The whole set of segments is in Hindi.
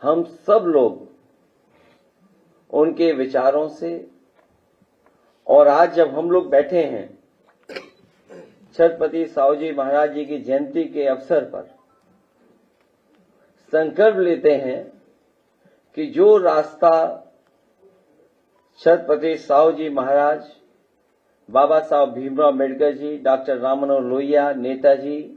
हम सब लोग उनके विचारों से, और आज जब हम लोग बैठे हैं छत्रपति साहूजी महाराज जी की जयंती के अवसर पर, संकल्प लेते हैं कि जो रास्ता छत्रपति साहूजी महाराज, बाबा साहब भीमराव अम्बेडकर जी, डॉक्टर राम मनोहर लोहिया, नेताजी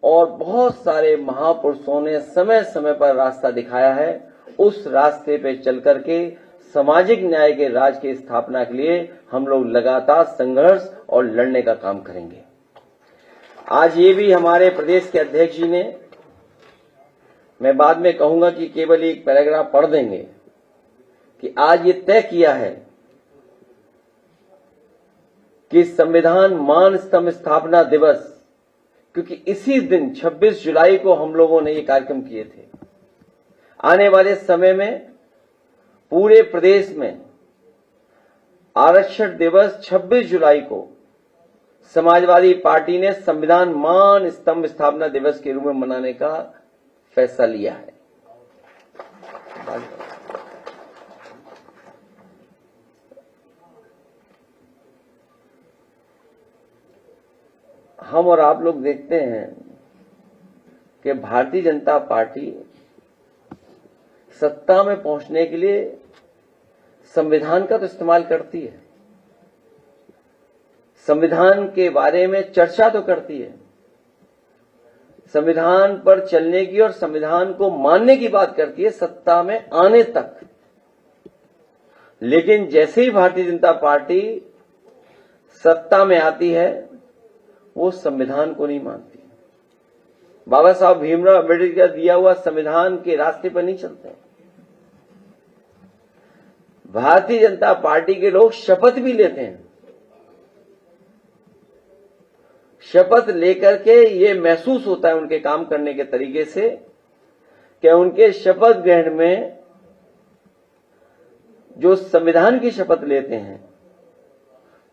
और बहुत सारे महापुरुषों ने समय समय पर रास्ता दिखाया है, उस रास्ते पे चल करके सामाजिक न्याय के राज की स्थापना के लिए हम लोग लगातार संघर्ष और लड़ने का काम करेंगे। आज ये भी हमारे प्रदेश के अध्यक्ष जी ने, मैं बाद में कहूंगा कि केवल एक पैराग्राफ पढ़ देंगे, कि आज ये तय किया है कि संविधान मान स्तंभ स्थापना दिवस, क्योंकि इसी दिन 26 जुलाई को हम लोगों ने ये कार्यक्रम किए थे, आने वाले समय में पूरे प्रदेश में आरक्षण दिवस 26 जुलाई को समाजवादी पार्टी ने संविधान मान स्तंभ स्थापना दिवस के रूप में मनाने का फैसला लिया है। हम और आप लोग देखते हैं कि भारतीय जनता पार्टी सत्ता में पहुंचने के लिए संविधान का तो इस्तेमाल करती है, संविधान के बारे में चर्चा तो करती है, संविधान पर चलने की और संविधान को मानने की बात करती है सत्ता में आने तक। लेकिन जैसे ही भारतीय जनता पार्टी सत्ता में आती है, वो संविधान को नहीं मानती। बाबा साहब भीमराव अम्बेडकर का दिया हुआ संविधान के रास्ते पर नहीं चलते। भारतीय जनता पार्टी के लोग शपथ भी लेते हैं, शपथ लेकर के ये महसूस होता है उनके काम करने के तरीके से कि उनके शपथ ग्रहण में जो संविधान की शपथ लेते हैं,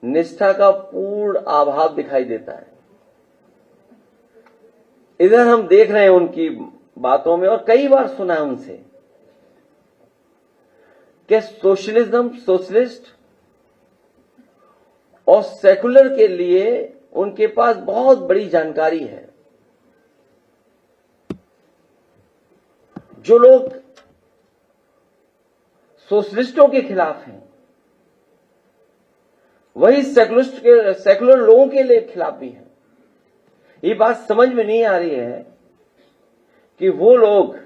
निष्ठा का पूर्ण अभाव दिखाई देता है। इधर हम देख रहे हैं उनकी बातों में, और कई बार सुना है उनसे कि सोशलिज्म, सोशलिस्ट और सेकुलर के लिए उनके पास बहुत बड़ी जानकारी है। जो लोग सोशलिस्टों के खिलाफ हैं, वही सेकुलर लोगों के लिए खिलाफ भी है। ये बात समझ में नहीं आ रही है कि वो लोग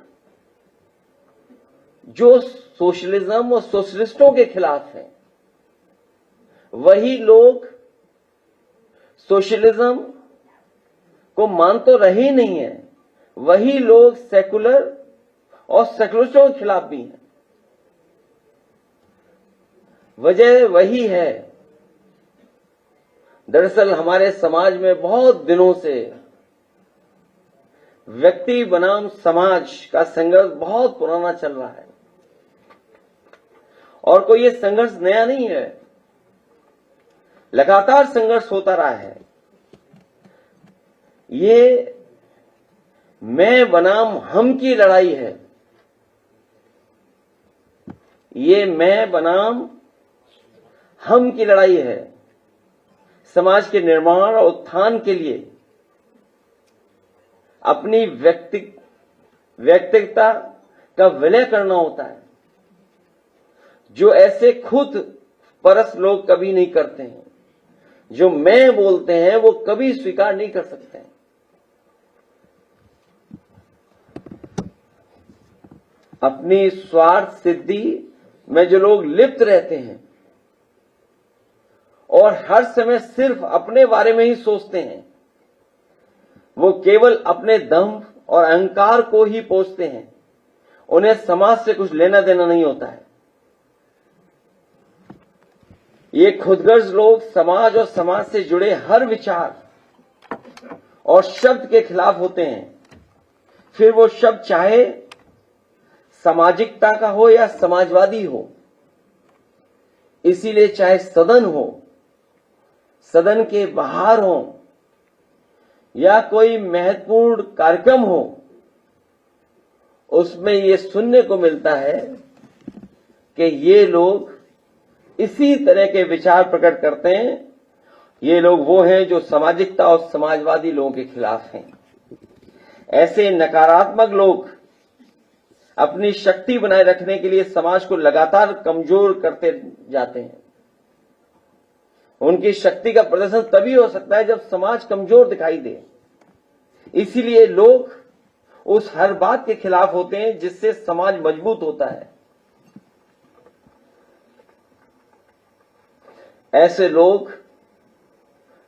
जो सोशलिज्म और सोशलिस्टों के खिलाफ हैं, वही लोग सोशलिज्म को मान तो रहे ही नहीं है, वही लोग सेकुलर और सेकुलरिस्टों के खिलाफ भी हैं। वजह वही है, दरअसल हमारे समाज में बहुत दिनों से व्यक्ति बनाम समाज का संघर्ष बहुत पुराना चल रहा है, और कोई ये संघर्ष नया नहीं है, लगातार संघर्ष होता रहा है। ये मैं बनाम हम की लड़ाई है, ये मैं बनाम हम की लड़ाई है। समाज के निर्माण और उत्थान के लिए अपनी व्यक्तिगता का विलय करना होता है, जो ऐसे खुद परस लोग कभी नहीं करते हैं। जो मैं बोलते हैं वो कभी स्वीकार नहीं कर सकते हैं। अपनी स्वार्थ सिद्धि में जो लोग लिप्त रहते हैं और हर समय सिर्फ अपने बारे में ही सोचते हैं, वो केवल अपने दम और अहंकार को ही पोषते हैं। उन्हें समाज से कुछ लेना देना नहीं होता है। ये खुदगर्ज लोग समाज और समाज से जुड़े हर विचार और शब्द के खिलाफ होते हैं, फिर वो शब्द चाहे सामाजिकता का हो या समाजवादी हो। इसीलिए चाहे सदन हो, सदन के बाहर हो, या कोई महत्वपूर्ण कार्यक्रम हो, उसमें ये सुनने को मिलता है कि ये लोग इसी तरह के विचार प्रकट करते हैं। ये लोग वो हैं जो सामाजिकता और समाजवादी लोगों के खिलाफ हैं। ऐसे नकारात्मक लोग अपनी शक्ति बनाए रखने के लिए समाज को लगातार कमजोर करते जाते हैं। उनकी शक्ति का प्रदर्शन तभी हो सकता है जब समाज कमजोर दिखाई दे। इसीलिए लोग उस हर बात के खिलाफ होते हैं जिससे समाज मजबूत होता है। ऐसे लोग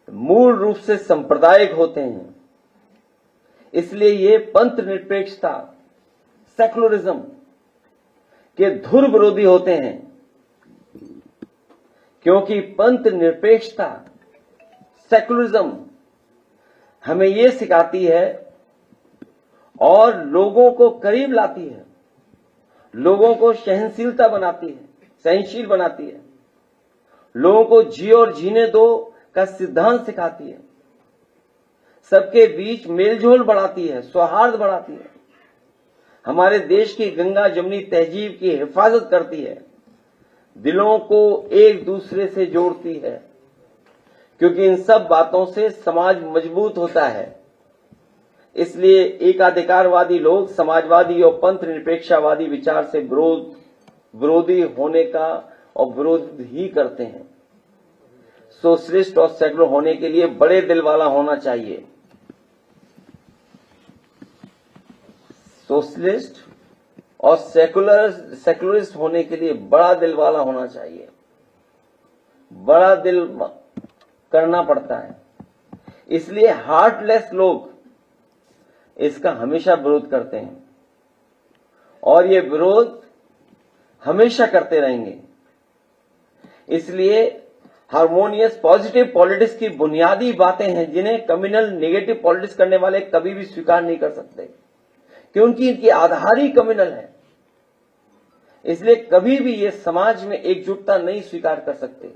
मूल रूप से सांप्रदायिक होते हैं। इसलिए ये पंथ निरपेक्षता, सेकुलरिज्म के धुर विरोधी होते हैं, क्योंकि पंथ निरपेक्षता, सेकुलरिज्म हमें ये सिखाती है और लोगों को करीब लाती है, लोगों को सहनशीलता बनाती है, सहनशील बनाती है, लोगों को जियो और जीने दो का सिद्धांत सिखाती है, सबके बीच मेलजोल बढ़ाती है, सौहार्द बढ़ाती है, हमारे देश की गंगा जमुनी तहजीब की हिफाजत करती है, दिलों को एक दूसरे से जोड़ती है, क्योंकि इन सब बातों से समाज मजबूत होता है। इसलिए एकाधिकारवादी लोग समाजवादी और पंथ निरपेक्षवादी विचार से विरोधी होने का और विरोध ही करते हैं। सोशलिस्ट और सेकुलर होने के लिए बड़े दिल वाला होना चाहिए। सोशलिस्ट और सेकुलरिस्ट होने के लिए बड़ा दिल वाला होना चाहिए। बड़ा दिल करना पड़ता है। इसलिए हार्टलेस लोग इसका हमेशा विरोध करते हैं और ये विरोध हमेशा करते रहेंगे। इसलिए हार्मोनियस पॉजिटिव पॉलिटिक्स की बुनियादी बातें हैं जिन्हें कम्युनल नेगेटिव पॉलिटिक्स करने वाले कभी भी स्वीकार नहीं कर सकते, क्योंकि इनकी आधार ही कम्युनल है। इसलिए कभी भी ये समाज में एकजुटता नहीं स्वीकार कर सकते,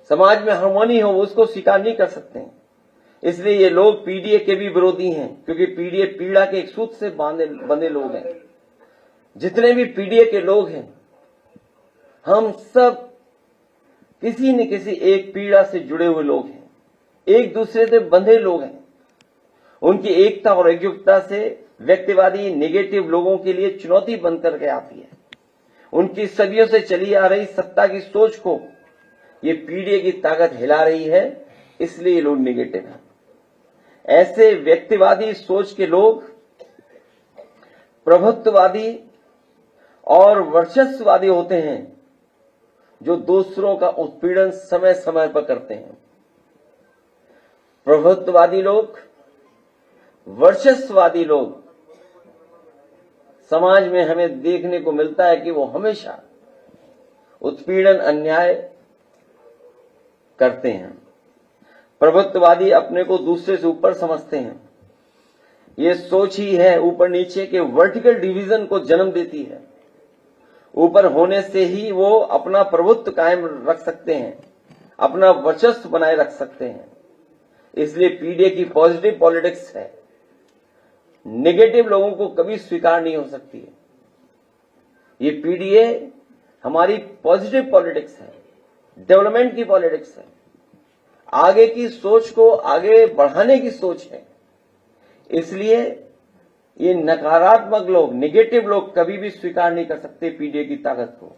समाज में हार्मोनी हो उसको स्वीकार नहीं कर सकते। इसलिए ये लोग पीडीए के भी विरोधी हैं, क्योंकि पीडीए पीड़ा के एक सूत्र से बंधे लोग हैं। जितने भी पीडीए के लोग हैं, हम सब किसी न किसी एक पीड़ा से जुड़े हुए लोग हैं, एक दूसरे से बंधे लोग हैं। उनकी एकता और एकजुटता से व्यक्तिवादी नेगेटिव लोगों के लिए चुनौती बनकर के आती है। उनकी सदियों से चली आ रही सत्ता की सोच को ये पीडीए की ताकत हिला रही है, इसलिए ये लोग नेगेटिव हैं। ऐसे व्यक्तिवादी सोच के लोग प्रभुत्ववादी और वर्चस्ववादी होते हैं, जो दूसरों का उत्पीड़न समय समय पर करते हैं। प्रभुत्ववादी लोग, वर्चस्ववादी लोग समाज में हमें देखने को मिलता है कि वो हमेशा उत्पीड़न, अन्याय करते हैं। प्रभुत्ववादी अपने को दूसरे से ऊपर समझते हैं। ये सोच ही है ऊपर नीचे के वर्टिकल डिवीजन को जन्म देती है। ऊपर होने से ही वो अपना प्रभुत्व कायम रख सकते हैं, अपना वर्चस्व बनाए रख सकते हैं। इसलिए पीडीए की पॉजिटिव पॉलिटिक्स है, नेगेटिव लोगों को कभी स्वीकार नहीं हो सकती है। ये पीडीए हमारी पॉजिटिव पॉलिटिक्स है, डेवलपमेंट की पॉलिटिक्स है, आगे की सोच को आगे बढ़ाने की सोच है। इसलिए ये नकारात्मक लोग, नेगेटिव लोग कभी भी स्वीकार नहीं कर सकते पीडीए की ताकत को।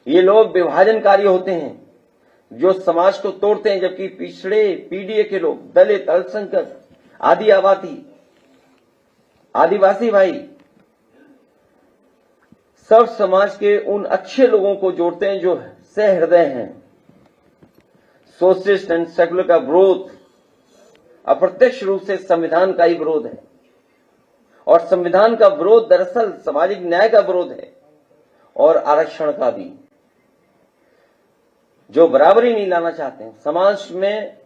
ये लोग विभाजनकारी होते हैं, जो समाज को तोड़ते हैं, जबकि पिछड़े पीडीए के लोग, दलित, अल्पसंख्यक, आदिवासी भाई, सब समाज के उन अच्छे लोगों को जोड़ते हैं जो सहृदय हैं। सोशलिस्ट एंड सेकुलर का विरोध अप्रत्यक्ष रूप से संविधान का ही विरोध है, और संविधान का विरोध दरअसल सामाजिक न्याय का विरोध है और आरक्षण का भी, जो बराबरी नहीं लाना चाहते हैं। समाज में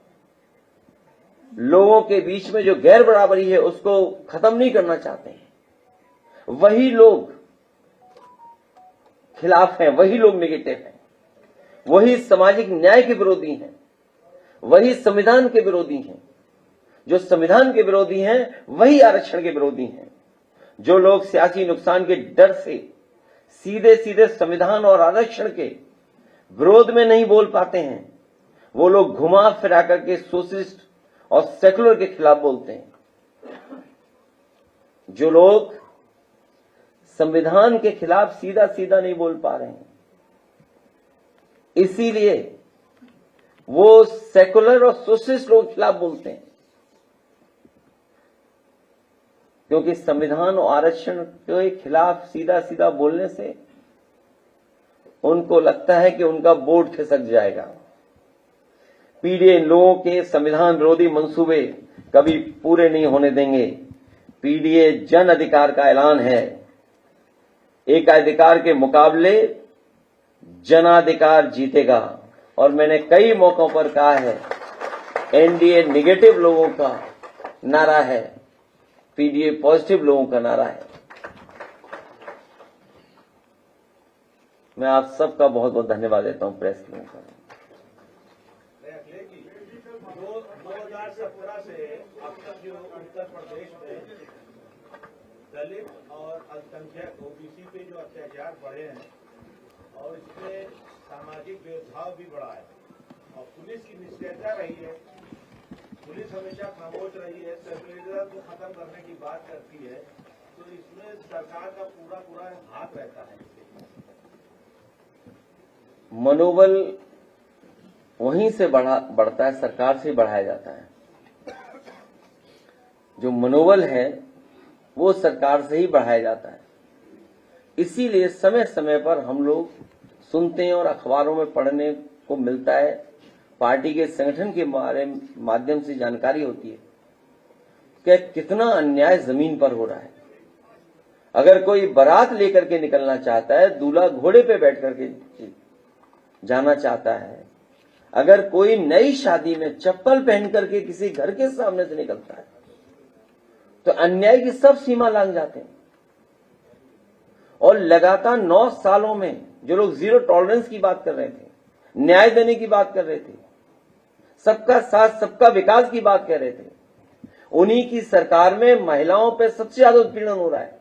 लोगों के बीच में जो गैर बराबरी है उसको खत्म नहीं करना चाहते हैं। वही लोग खिलाफ हैं, वही लोग नेगेटिव हैं, वही सामाजिक न्याय के विरोधी हैं, वही संविधान के विरोधी हैं। जो संविधान के विरोधी हैं वही आरक्षण के विरोधी हैं। जो लोग सियासी नुकसान के डर से सीधे सीधे संविधान और आरक्षण के विरोध में नहीं बोल पाते हैं, वो लोग घुमा फिरा करके सोशलिस्ट और सेकुलर के खिलाफ बोलते हैं। जो लोग संविधान के खिलाफ सीधा सीधा नहीं बोल पा रहे हैं, इसीलिए वो सेकुलर और सोशलिस्ट लोगों के खिलाफ बोलते हैं, क्योंकि संविधान और आरक्षण के खिलाफ सीधा सीधा बोलने से उनको लगता है कि उनका वोट खिसक जाएगा। पीडीए इन लोगों के संविधान विरोधी मंसूबे कभी पूरे नहीं होने देंगे। पीडीए जन अधिकार का ऐलान है। एक अधिकार के मुकाबले जनाधिकार जीतेगा। और मैंने कई मौकों पर कहा है, एनडीए नेगेटिव लोगों का नारा है, पीडीए पॉजिटिव लोगों का नारा है। मैं आप सबका बहुत बहुत धन्यवाद देता हूं प्रेस के लोगों का। 2017 से अब तक जो उत्तर प्रदेश में दलित और अल्पसंख्यक ओबीसी पे जो अत्याचार बढ़े हैं और इसमें सामाजिक भेदभाव भी बढ़ा है और पुलिस की निष्क्रियता रही है। पुलिस हमेशा खामोश रही है, सेकुलरिज्म को खत्म करने की बात करती है, तो इसमें सरकार का पूरा हाथ रहता है। मनोबल वहीं से बढ़ता है, सरकार से बढ़ाया जाता है। जो मनोबल है वो सरकार से ही बढ़ाया जाता है। इसीलिए समय समय पर हम लोग सुनते हैं और अखबारों में पढ़ने को मिलता है, पार्टी के संगठन के माध्यम से जानकारी होती है कि कितना अन्याय जमीन पर हो रहा है। अगर कोई बारात लेकर के निकलना चाहता है, दूल्हा घोड़े पे बैठ करके जाना चाहता है, अगर कोई नई शादी में चप्पल पहन करके किसी घर के सामने से निकलता है, तो अन्याय की सब सीमा लांघ जाते हैं। और लगातार 9 सालों में जो लोग जीरो टॉलरेंस की बात कर रहे थे, न्याय देने की बात कर रहे थे, सबका साथ सबका विकास की बात कर रहे थे, उन्हीं की सरकार में महिलाओं पर सबसे ज्यादा उत्पीड़न हो रहा है।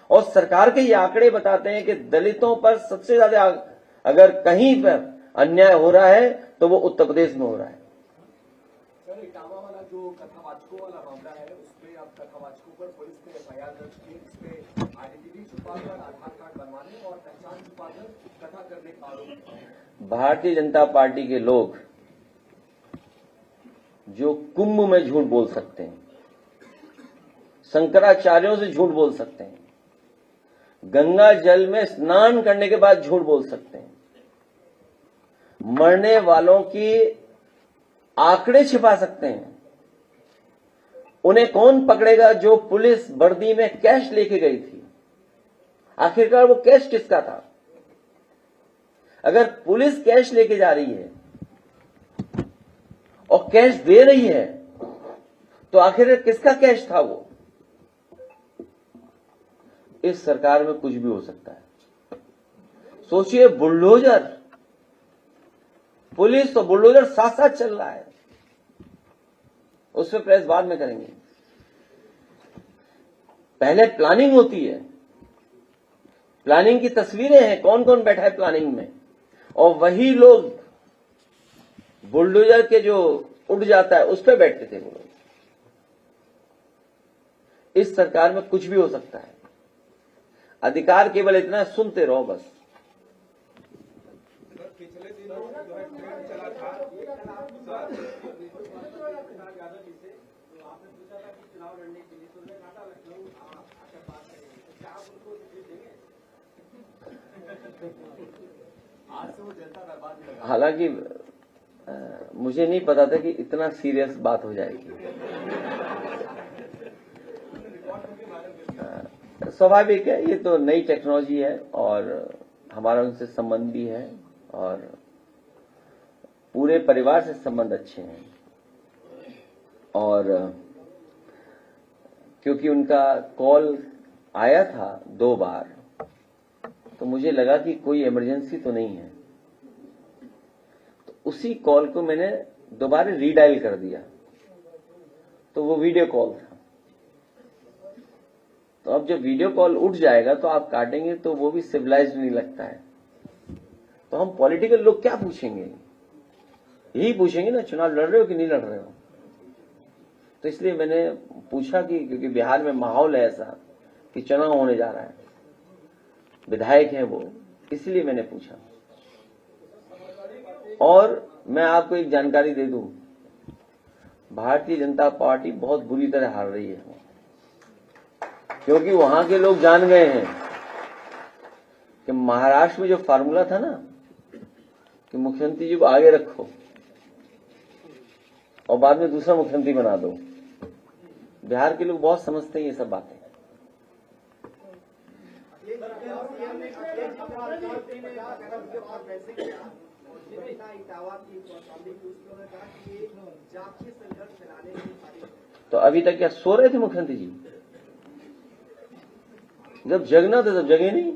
और सरकार के ये आंकड़े बताते हैं कि दलितों पर सबसे ज्यादा अगर कहीं पर अन्याय हो रहा है तो वो उत्तर प्रदेश में हो रहा है। सर, इटावा वाला जो कथावाचकों वाला मामला है, उसमें अब कथावाचकों पर पुलिस ने एफआईआर दर्ज की। इसमें आइडेंटिटी छुपाकर, आधार कार्ड बनवाने और पहचान छुपाकर कथा करने का आरोप। भारतीय जनता पार्टी के लोग जो कुंभ में झूठ बोल सकते हैं, शंकराचार्यों से झूठ बोल सकते हैं, गंगा जल में स्नान करने के बाद झूठ बोल सकते हैं, मरने वालों की आंकड़े छिपा सकते हैं, उन्हें कौन पकड़ेगा? जो पुलिस वर्दी में कैश लेके गई थी, आखिरकार वो कैश किसका था? अगर पुलिस कैश लेके जा रही है और कैश दे रही है, तो आखिर किसका कैश था वो? इस सरकार में कुछ भी हो सकता है। सोचिए, बुलडोजर, पुलिस और बुलडोजर साथ साथ चल रहा है। उस पर प्रेस बाद में करेंगे। पहले प्लानिंग होती है, प्लानिंग की तस्वीरें हैं, कौन कौन बैठा है प्लानिंग में, और वही लोग बुलडोजर के जो उड़ जाता है उस पर बैठते थे वो लोग। इस सरकार में कुछ भी हो सकता है। अधिकार केवल इतना, सुनते रहो बस। पिछले दिनों जो है ट्रेंड चला था, आपने पूछा था कि चुनाव लड़ने के लिए, तो उन्होंने कहा था लखनऊ आकर बात करेंगे, तो क्या आप उनको देंगे? आज से वो जनता दरबार में लगा। हालांकि मुझे नहीं पता था कि इतना सीरियस बात हो जाएगी। स्वाभाविक है, ये तो नई टेक्नोलॉजी है और हमारा उनसे संबंध भी है और पूरे परिवार से संबंध अच्छे हैं। और क्योंकि उनका कॉल आया था 2 बार, तो मुझे लगा कि कोई इमरजेंसी तो नहीं है, तो उसी कॉल को मैंने दोबारा रीडायल कर दिया, तो वो वीडियो कॉल था। तो अब जब वीडियो कॉल उठ जाएगा तो आप काटेंगे तो वो भी सिविलाइज्ड नहीं लगता है। तो हम पॉलिटिकल लोग क्या पूछेंगे, यही पूछेंगे ना चुनाव लड़ रहे हो कि नहीं लड़ रहे हो। तो इसलिए मैंने पूछा कि क्योंकि बिहार में माहौल है ऐसा कि चुनाव होने जा रहा है, विधायक हैं वो, इसलिए मैंने पूछा। और मैं आपको एक जानकारी दे दूं, भारतीय जनता पार्टी बहुत बुरी तरह हार रही है, क्योंकि वहां के लोग जान गए हैं कि महाराष्ट्र में जो फार्मूला था ना कि मुख्यमंत्री जी को आगे रखो और बाद में दूसरा मुख्यमंत्री बना दो, बिहार के लोग बहुत समझते हैं ये सब बातें। तो अभी तक क्या सो रहे थे मुख्यमंत्री जी? जब जगना था तब जगे नहीं,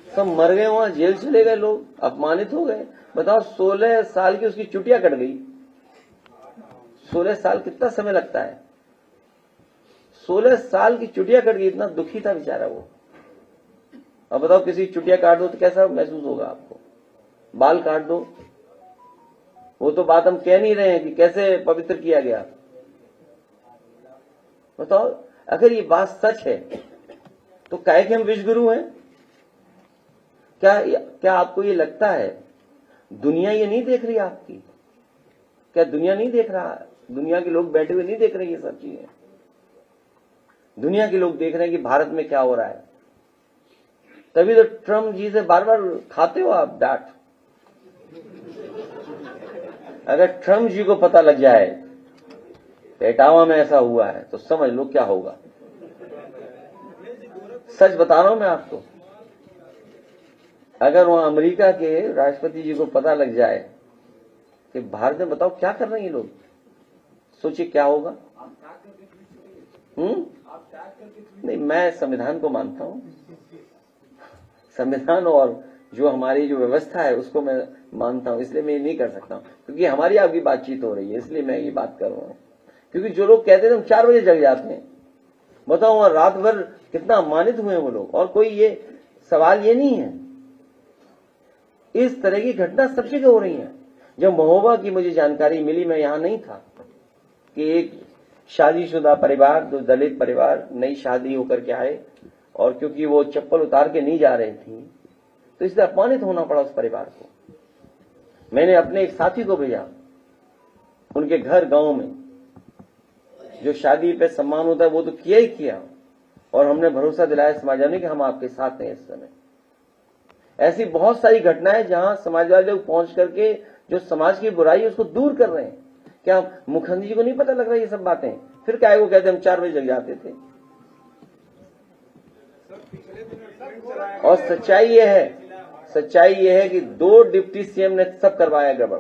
सब मर गए, वहां जेल चले गए लोग, अपमानित हो गए। बताओ 16 साल की उसकी चुटिया कट गई। 16 साल कितना समय लगता है? 16 साल की चुटिया कट गई, इतना दुखी था बेचारा वो। अब बताओ किसी की चुटिया काट दो तो कैसा महसूस होगा आपको? बाल काट दो, वो तो बात हम कह नहीं रहे हैं कि कैसे पवित्र किया गया। बताओ अगर ये बात सच है तो काहे कि हम विश्वगुरु हैं? क्या आपको ये लगता है दुनिया ये नहीं देख रही आपकी? क्या दुनिया नहीं देख रहा? दुनिया के लोग बैठे हुए नहीं देख रहे ये सब चीजें? दुनिया के लोग देख रहे हैं कि भारत में क्या हो रहा है। तभी तो ट्रम्प जी से बार बार खाते हो आप डांट। अगर ट्रम्प जी को पता लग जाए कि इटावा में ऐसा हुआ है तो समझ लो क्या होगा। सच बता रहा हूं मैं आपको, अगर वहां अमेरिका के राष्ट्रपति जी को पता लग जाए कि भारत में, बताओ क्या कर रहे हैं ये लोग, सोचिए क्या होगा। नहीं, मैं संविधान को मानता हूं, संविधान और जो हमारी जो व्यवस्था है उसको मैं मानता हूं, इसलिए मैं ये नहीं कर सकता हूं, क्योंकि हमारी आपकी बातचीत हो रही है इसलिए मैं ये बात कर रहा हूं। क्योंकि जो लोग कहते थे हम 4 बजे जग जाते हैं, बताओ वहां रात भर कितना अपमानित हुए हैं वो लोग। और कोई ये सवाल ये नहीं है, इस तरह की घटना सब जगह हो रही है। जब महोबा की मुझे जानकारी मिली, मैं यहां नहीं था, कि एक शादीशुदा परिवार, जो दलित परिवार, नई शादी होकर के आए और क्योंकि वो चप्पल उतार के नहीं जा रही थी तो इसलिए अपमानित होना पड़ा उस परिवार को। मैंने अपने एक साथी को भेजा उनके घर गांव में, जो शादी पे सम्मान होता है वो तो किया ही किया, और हमने भरोसा दिलाया समाजवादी कि हम आपके साथ हैं इस समय। ऐसी बहुत सारी घटनाएं जहां समाजवादी लोग पहुंच करके जो समाज की बुराई है उसको दूर कर रहे हैं। क्या मुखर्जी जी को नहीं पता लग रहा है ये सब बातें? फिर क्या है वो कहते हम 4 बजे जग जाते थे। और सच्चाई ये है कि 2 डिप्टी सीएम ने सब करवाया गड़बड़।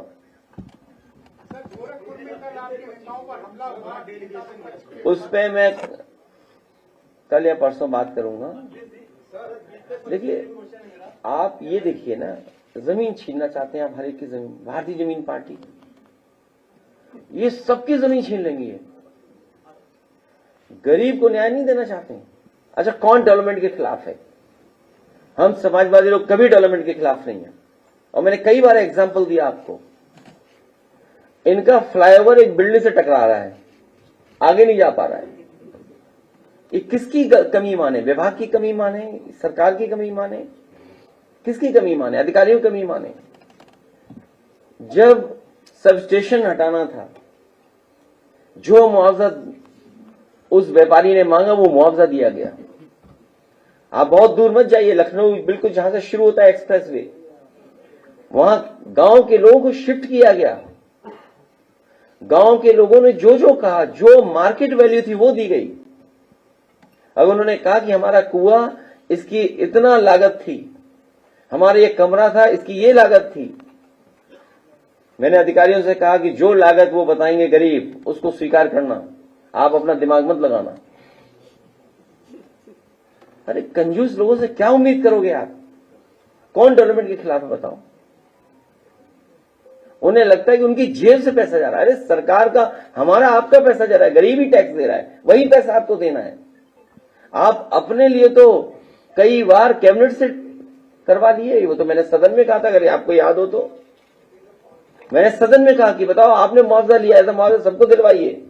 उस पे मैं कल या परसों बात करूंगा। देखिए, आप ये देखिए ना, जमीन छीनना चाहते हैं आप, हर एक की जमीन। भारतीय जमीन पार्टी ये सबकी जमीन छीन लेंगी है। गरीब को न्याय नहीं देना चाहते हैं। अच्छा, कौन डेवलपमेंट के खिलाफ है? हम समाजवादी लोग कभी डेवलपमेंट के खिलाफ नहीं है, और मैंने कई बार एग्जांपल दिया आपको। इनका फ्लाईओवर एक बिल्डिंग से टकरा रहा है, आगे नहीं जा पा रहा है। ये किसकी कमी माने? विभाग की कमी माने? सरकार की कमी माने? किसकी कमी माने? अधिकारियों की कमी माने? जब सब स्टेशन हटाना था, जो मुआवजा उस व्यापारी ने मांगा वो मुआवजा दिया गया। आप बहुत दूर मत जाइए, लखनऊ बिल्कुल जहां से शुरू होता है एक्सप्रेसवे, वहां गांव के लोगों को शिफ्ट किया गया। गांव के लोगों ने जो जो कहा, जो मार्केट वैल्यू थी वो दी गई। अब उन्होंने कहा कि हमारा कुआं, इसकी इतना लागत थी, हमारा ये कमरा था, इसकी ये लागत थी। मैंने अधिकारियों से कहा कि जो लागत वो बताएंगे गरीब, उसको स्वीकार करना, आप अपना दिमाग मत लगाना। अरे कंजूस लोगों से क्या उम्मीद करोगे आप? कौन डेवलपमेंट के खिलाफ है बताओ? उन्हें लगता है कि उनकी जेब से पैसा जा रहा है। अरे सरकार का, हमारा, आपका पैसा जा रहा है, गरीब ही टैक्स दे रहा है, वही पैसा आपको देना है। आप अपने लिए तो कई बार कैबिनेट से करवा लिए। वो तो मैंने सदन में कहा था, अगर आपको याद हो तो मैंने सदन में कहा कि बताओ आपने मुआवजा लिया, ऐसा मुआवजा सबको दिलवाइए।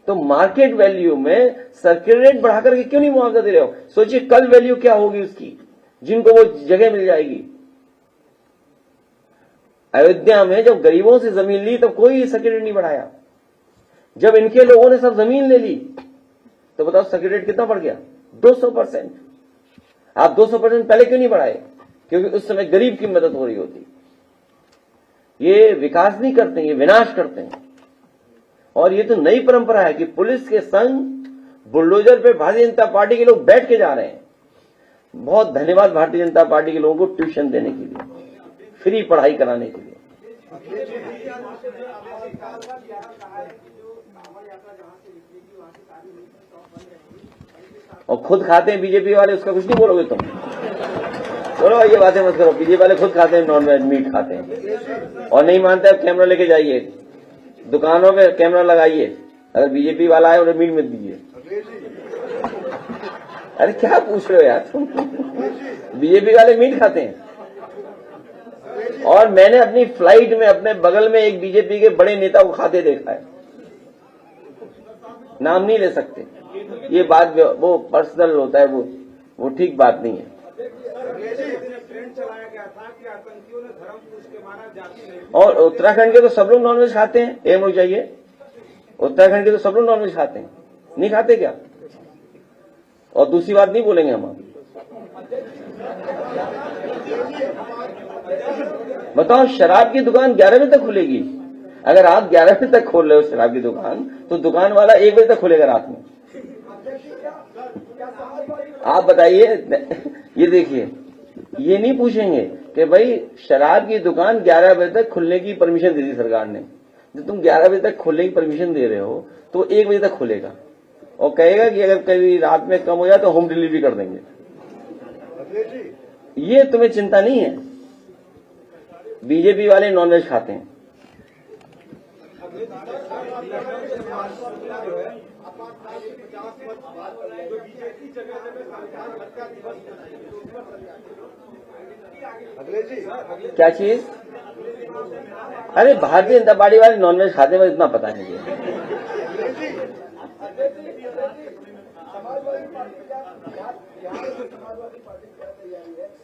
तो मार्केट वैल्यू में सर्किल रेट बढ़ाकर के क्यों नहीं मुआवजा दे रहे हो? सोचिए कल वैल्यू क्या होगी उसकी, जिनको वो जगह मिल जाएगी। अयोध्या में जब गरीबों से जमीन ली तब कोई सर्किल रेट नहीं बढ़ाया। जब इनके लोगों ने सब जमीन ले ली तो बताओ सर्किल रेट कितना बढ़ गया? 200%। आप 200% पहले क्यों नहीं बढ़ाए? क्योंकि उस समय गरीब की मदद हो रही होती। ये विकास नहीं करते, ये विनाश करते हैं। और ये तो नई परंपरा है कि पुलिस के संग बुलडोजर पे भारतीय जनता पार्टी के लोग बैठ के जा रहे हैं। बहुत धन्यवाद भारतीय जनता पार्टी के लोगों को ट्यूशन देने के लिए, फ्री पढ़ाई कराने के लिए। और खुद खाते हैं बीजेपी वाले, उसका कुछ नहीं बोलोगे तुम? बोलो ये बातें मत करो। बीजेपी वाले खुद खाते हैं, नॉन वेज मीट खाते हैं। और नहीं मानते आप कैमरा लेके जाइए, दुकानों में कैमरा लगाइए, अगर बीजेपी वाला है उन्हें मीट मत दीजिए। अरे क्या पूछ रहे हो यार तुम? बीजेपी वाले मीट खाते हैं। और मैंने अपनी फ्लाइट में अपने बगल में एक बीजेपी के बड़े नेता को खाते देखा है। नाम नहीं ले सकते, ये बात वो पर्सनल होता है, वो ठीक बात नहीं है। और उत्तराखंड के तो सब लोग नॉनवेज खाते हैं, एक लोग चाहिए। उत्तराखंड के तो सब लोग नॉनवेज खाते हैं, नहीं खाते क्या? और दूसरी बात नहीं बोलेंगे हम। बताओ शराब की दुकान 11 बजे तक खुलेगी। अगर आप 11 बजे तक खोल रहे हो शराब की दुकान, तो दुकान वाला 1 बजे तक खोलेगा रात में। आप बताइए। ये देखिए, ये नहीं पूछेंगे कि भाई शराब की दुकान 11 बजे तक खुलने की परमिशन दे दी सरकार ने। जब तुम 11 बजे तक खोलने की परमिशन दे रहे हो तो 1 बजे तक खुलेगा और कहेगा कि अगर कभी रात में कम हो जाए तो होम डिलीवरी कर देंगे। ये तुम्हें चिंता नहीं है? बीजेपी वाले नॉनवेज खाते हैं। क्या चीज? अरे भारतीय जनता पार्टी वाले नॉनवेज खाते हैं, इतना पता नहीं है।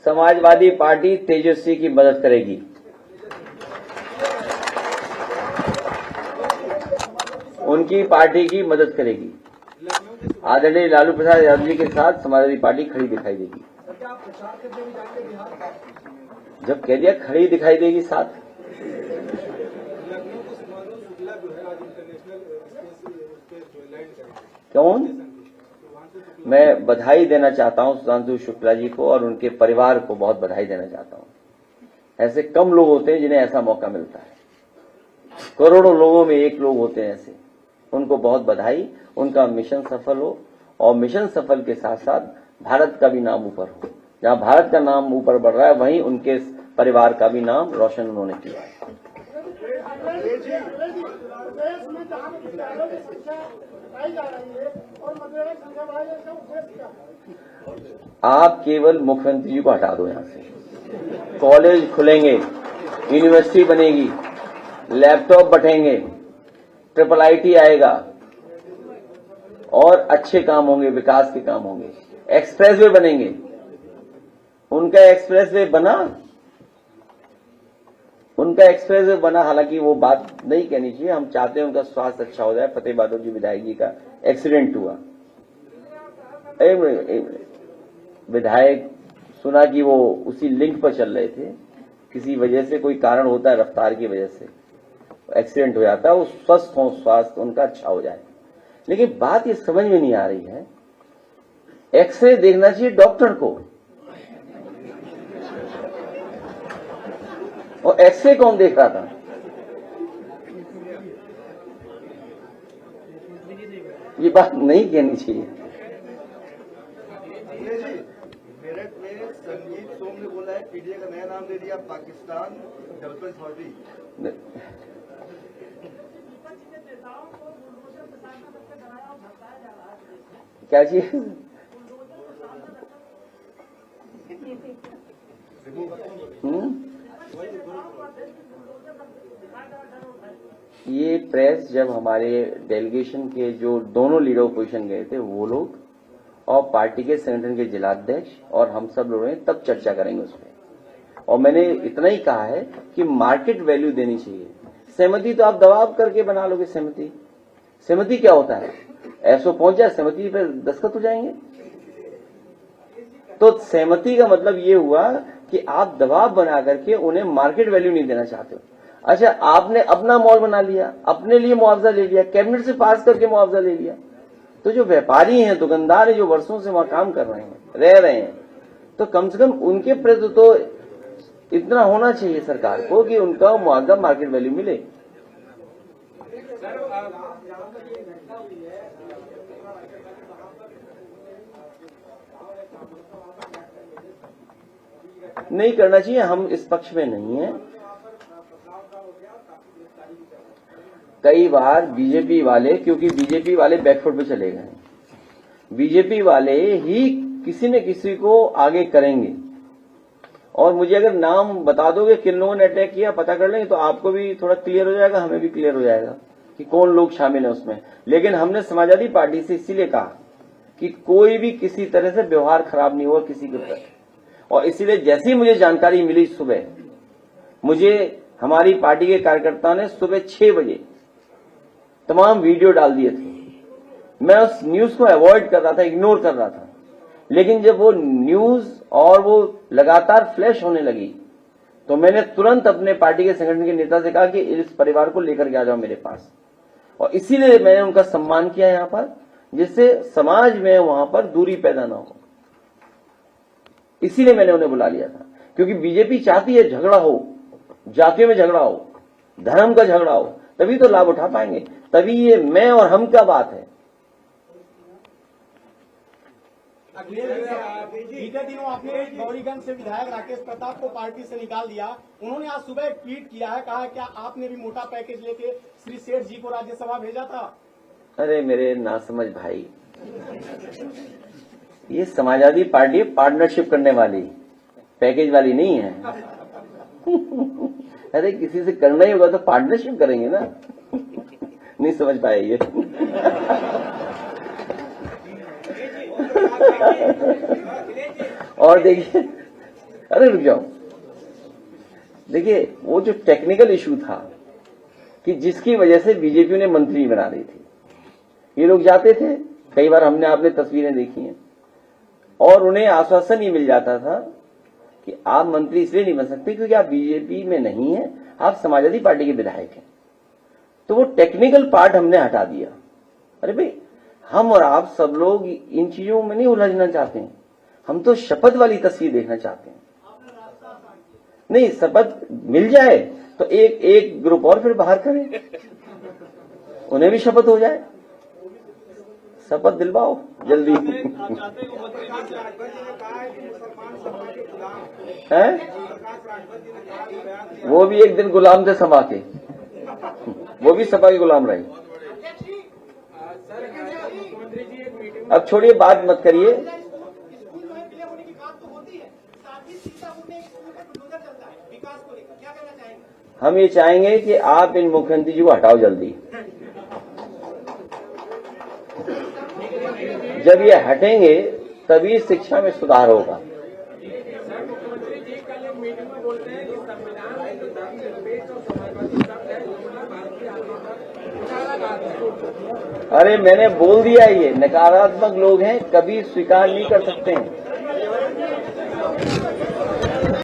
समाजवादी पार्टी तेजस्वी की मदद करेगी। उनकी पार्टी की मदद करेगी। आदरणीय लालू प्रसाद यादव जी के साथ समाजवादी पार्टी खड़ी दिखाई देगी। जब कह दिया खड़ी दिखाई देगी साथ। कौन? मैं बधाई देना चाहता हूं सुधांशु शुक्ला जी को और उनके परिवार को बहुत बधाई देना चाहता हूं। ऐसे कम लोग होते हैं जिन्हें ऐसा मौका मिलता है। करोड़ों लोगों में एक लोग होते हैं ऐसे। उनको बहुत बधाई। उनका मिशन सफल हो और मिशन सफल के साथ साथ भारत का भी नाम ऊपर हो। जहां भारत का नाम ऊपर बढ़ रहा है वहीं उनके परिवार का भी नाम रोशन उन्होंने किया है। आप केवल मुख्यमंत्री जी को हटा दो यहां से। कॉलेज खुलेंगे, यूनिवर्सिटी बनेगी, लैपटॉप बटेंगे, IIIT आएगा और अच्छे काम होंगे, विकास के काम होंगे, एक्सप्रेसवे बनेंगे। उनका एक्सप्रेसवे बना, हालांकि वो बात नहीं कहनी चाहिए। हम चाहते हैं उनका स्वास्थ्य अच्छा हो जाए। फतेह बहादुर जी विधायक जी का एक्सीडेंट हुआ। विधायक सुना कि वो उसी लिंक पर चल रहे थे, किसी वजह से कोई कारण होता है, रफ्तार की वजह से एक्सीडेंट हो जाता है। वो स्वस्थ हो, स्वास्थ्य उनका अच्छा हो जाए। लेकिन बात ये समझ में नहीं आ रही है, एक्सरे देखना चाहिए डॉक्टर को, और एक्सरे कौन देख रहा था? ये बात नहीं कहनी चाहिए। मेरठ में संगीत सोम ने बोला है पीडीए का नया नाम दे दिया पाकिस्तान डेवलपमेंट अथॉरिटी। क्या चीज? ये प्रेस जब हमारे डेलीगेशन के जो दोनों लीडर ऑपोजिशन गए थे वो लोग और पार्टी के संगठन के जिलाध्यक्ष और हम सब लोग हैं, तब चर्चा करेंगे उस पर। और मैंने इतना ही कहा है कि मार्केट वैल्यू देनी चाहिए। सहमति तो आप दबाव करके बना लोगे। सहमति क्या होता है? ऐसो पहुंच जाए सहमति पे दस्तखत हो जाएंगे। तो सहमति का मतलब ये हुआ कि आप दबाव बना करके उन्हें मार्केट वैल्यू नहीं देना चाहते हो। अच्छा, आपने अपना मॉल बना लिया, अपने लिए मुआवजा ले लिया, कैबिनेट से पास करके मुआवजा ले लिया। तो जो व्यापारी हैं, दुकानदार हैं, जो वर्षों से वहां काम कर रहे हैं, रह रहे हैं, तो कम से कम उनके प्रति तो इतना होना चाहिए सरकार को कि उनका मुआवजा मार्केट वैल्यू मिले। नहीं करना चाहिए, हम इस पक्ष में नहीं है। कई बार बीजेपी वाले, क्योंकि बीजेपी वाले बैकफुट पे चले गए, बीजेपी वाले ही किसी न किसी को आगे करेंगे। और मुझे अगर नाम बता दोगे किन लोगों ने अटैक किया, पता कर लेंगे तो आपको भी थोड़ा क्लियर हो जाएगा, हमें भी क्लियर हो जाएगा कि कौन लोग शामिल है उसमें। लेकिन हमने समाजवादी पार्टी से इसीलिए कहा कि कोई भी किसी तरह से व्यवहार खराब नहीं हुआ किसी के प्रति। और इसीलिए जैसी मुझे जानकारी मिली सुबह, मुझे हमारी पार्टी के कार्यकर्ताओं ने सुबह 6 बजे तमाम वीडियो डाल दिए थे। मैं उस न्यूज को अवॉइड कर रहा था, इग्नोर कर रहा था, लेकिन जब वो न्यूज और वो लगातार फ्लैश होने लगी तो मैंने तुरंत अपने पार्टी के संगठन के नेता से कहा कि इस परिवार को लेकर के आ जाओ मेरे पास। और इसीलिए मैंने उनका सम्मान किया यहाँ पर, जिससे समाज में वहां पर दूरी पैदा ना हो। इसीलिए मैंने उन्हें बुला लिया था, क्योंकि बीजेपी चाहती है झगड़ा हो, जातियों में झगड़ा हो, धर्म का झगड़ा हो, तभी तो लाभ उठा पाएंगे। तभी ये मैं और हम क्या बात है। बीते दिनों आपने गौरीगंज से विधायक राकेश प्रताप को पार्टी से निकाल दिया। उन्होंने आज सुबह एक ट्वीट किया है, कहा क्या आपने भी मोटा पैकेज लेके श्री सेठ जी को राज्यसभा भेजा था? अरे मेरे नासमझ भाई, ये समाजवादी पार्टी पार्टनरशिप करने वाली, पैकेज वाली नहीं है। अरे किसी से करना ही होगा तो पार्टनरशिप करेंगे ना। नहीं समझ पाए ये। और देखिए, अरे रुक जाओ, देखिए वो जो टेक्निकल इशू था कि जिसकी वजह से बीजेपी ने मंत्री बना रही थी, ये लोग जाते थे, कई बार हमने आपने तस्वीरें देखी हैं, और उन्हें आश्वासन ये मिल जाता था कि आप मंत्री इसलिए नहीं बन सकते क्योंकि आप बीजेपी में नहीं है, आप समाजवादी पार्टी के विधायक हैं। तो वो टेक्निकल पार्ट हमने हटा दिया। अरे भाई, हम और आप सब लोग इन चीजों में नहीं उलझना चाहते हैं, हम तो शपथ वाली तस्वीर देखना चाहते हैं। नहीं, शपथ मिल जाए तो एक ग्रुप और फिर बाहर करें, उन्हें भी शपथ हो जाए। शपथ दिलवाओ जल्दी। है वो भी एक दिन गुलाम थे सपा के, वो भी सपा के गुलाम रहे। अब छोड़िए, बात मत करिए। हम ये चाहेंगे कि आप इन मुख्यमंत्री जी को हटाओ जल्दी। जब ये हटेंगे तभी शिक्षा में सुधार होगा। अरे मैंने बोल दिया, ये नकारात्मक लोग हैं, कभी स्वीकार नहीं कर सकते हैं।